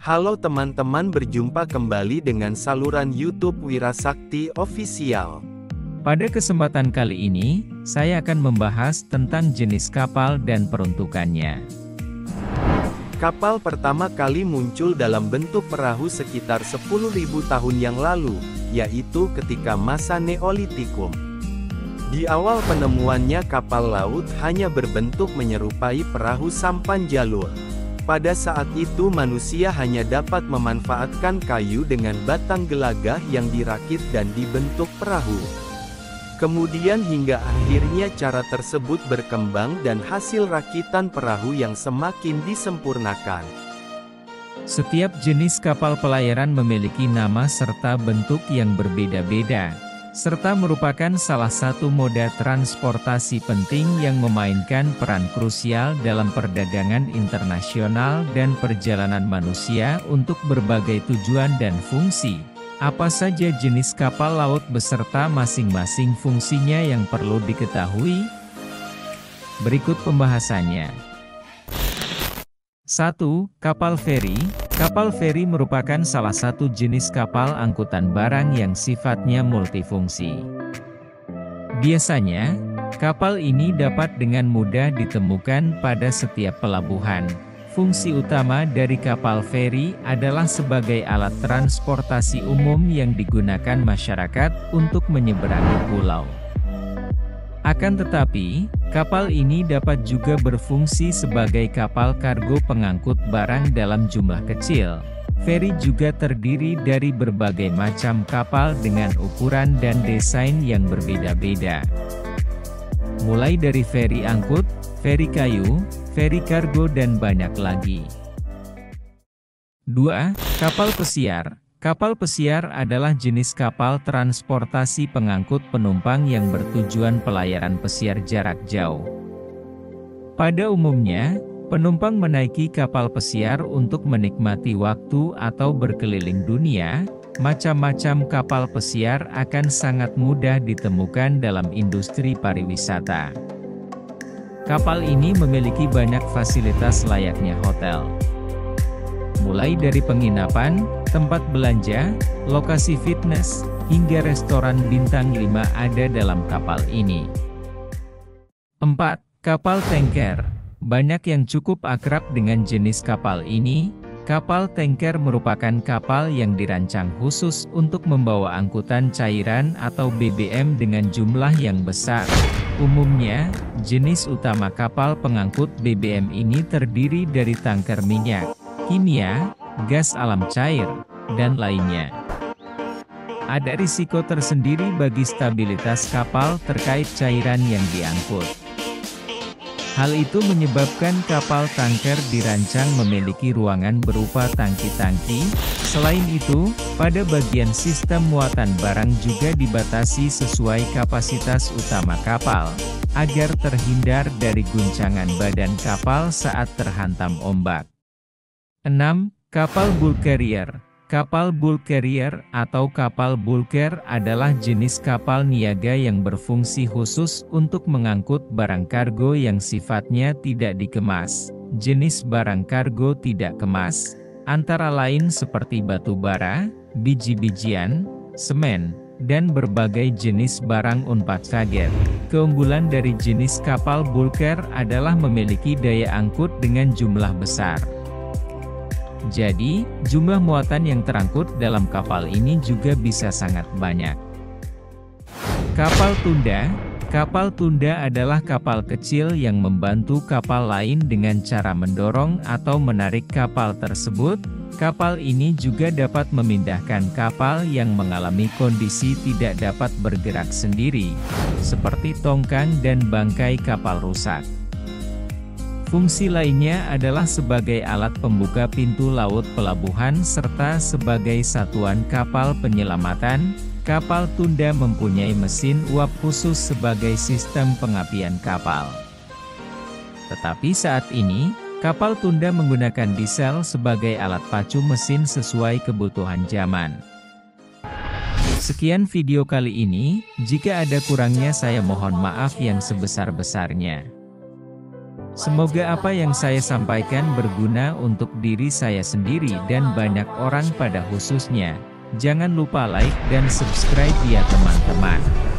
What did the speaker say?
Halo teman-teman, berjumpa kembali dengan saluran YouTube Wirasakti Official. Pada kesempatan kali ini, saya akan membahas tentang jenis kapal dan peruntukannya. Kapal pertama kali muncul dalam bentuk perahu sekitar 10.000 tahun yang lalu, yaitu ketika masa Neolitikum. Di awal penemuannya kapal laut hanya berbentuk menyerupai perahu sampan jalur. Pada saat itu manusia hanya dapat memanfaatkan kayu dengan batang gelagah yang dirakit dan dibentuk perahu. Kemudian hingga akhirnya cara tersebut berkembang dan hasil rakitan perahu yang semakin disempurnakan. Setiap jenis kapal pelayaran memiliki nama serta bentuk yang berbeda-beda, serta merupakan salah satu moda transportasi penting yang memainkan peran krusial dalam perdagangan internasional dan perjalanan manusia untuk berbagai tujuan dan fungsi. Apa saja jenis kapal laut beserta masing-masing fungsinya yang perlu diketahui? Berikut pembahasannya. 1. Kapal feri. Kapal feri merupakan salah satu jenis kapal angkutan barang yang sifatnya multifungsi. Biasanya, kapal ini dapat dengan mudah ditemukan pada setiap pelabuhan. Fungsi utama dari kapal feri adalah sebagai alat transportasi umum yang digunakan masyarakat untuk menyeberangi pulau. Akan tetapi, kapal ini dapat juga berfungsi sebagai kapal kargo pengangkut barang dalam jumlah kecil. Feri juga terdiri dari berbagai macam kapal dengan ukuran dan desain yang berbeda-beda. Mulai dari feri angkut, feri kayu, feri kargo dan banyak lagi. 2. Kapal pesiar. Kapal pesiar adalah jenis kapal transportasi pengangkut penumpang yang bertujuan pelayaran pesiar jarak jauh. Pada umumnya, penumpang menaiki kapal pesiar untuk menikmati waktu atau berkeliling dunia. Macam-macam kapal pesiar akan sangat mudah ditemukan dalam industri pariwisata. Kapal ini memiliki banyak fasilitas layaknya hotel. Mulai dari penginapan, tempat belanja, lokasi fitness, hingga restoran bintang 5 ada dalam kapal ini. 4. Kapal tanker. Banyak yang cukup akrab dengan jenis kapal ini. Kapal tanker merupakan kapal yang dirancang khusus untuk membawa angkutan cairan atau BBM dengan jumlah yang besar. Umumnya, jenis utama kapal pengangkut BBM ini terdiri dari tanker minyak, kimia, gas alam cair, dan lainnya. Ada risiko tersendiri bagi stabilitas kapal terkait cairan yang diangkut. Hal itu menyebabkan kapal tanker dirancang memiliki ruangan berupa tangki-tangki. Selain itu, pada bagian sistem muatan barang juga dibatasi sesuai kapasitas utama kapal, agar terhindar dari guncangan badan kapal saat terhantam ombak. 6. Kapal bulk carrier. Kapal bulk carrier atau kapal bulker adalah jenis kapal niaga yang berfungsi khusus untuk mengangkut barang kargo yang sifatnya tidak dikemas. Jenis barang kargo tidak kemas, antara lain seperti batu bara, biji-bijian, semen, dan berbagai jenis barang unpackaged. Keunggulan dari jenis kapal bulker adalah memiliki daya angkut dengan jumlah besar. Jadi, jumlah muatan yang terangkut dalam kapal ini juga bisa sangat banyak. Kapal tunda. Kapal tunda adalah kapal kecil yang membantu kapal lain dengan cara mendorong atau menarik kapal tersebut. Kapal ini juga dapat memindahkan kapal yang mengalami kondisi tidak dapat bergerak sendiri, seperti tongkang dan bangkai kapal rusak. Fungsi lainnya adalah sebagai alat pembuka pintu laut pelabuhan serta sebagai satuan kapal penyelamatan. Kapal tunda mempunyai mesin uap khusus sebagai sistem pengapian kapal. Tetapi saat ini, kapal tunda menggunakan diesel sebagai alat pacu mesin sesuai kebutuhan zaman. Sekian video kali ini, jika ada kurangnya saya mohon maaf yang sebesar-besarnya. Semoga apa yang saya sampaikan berguna untuk diri saya sendiri dan banyak orang pada khususnya. Jangan lupa like dan subscribe ya teman-teman.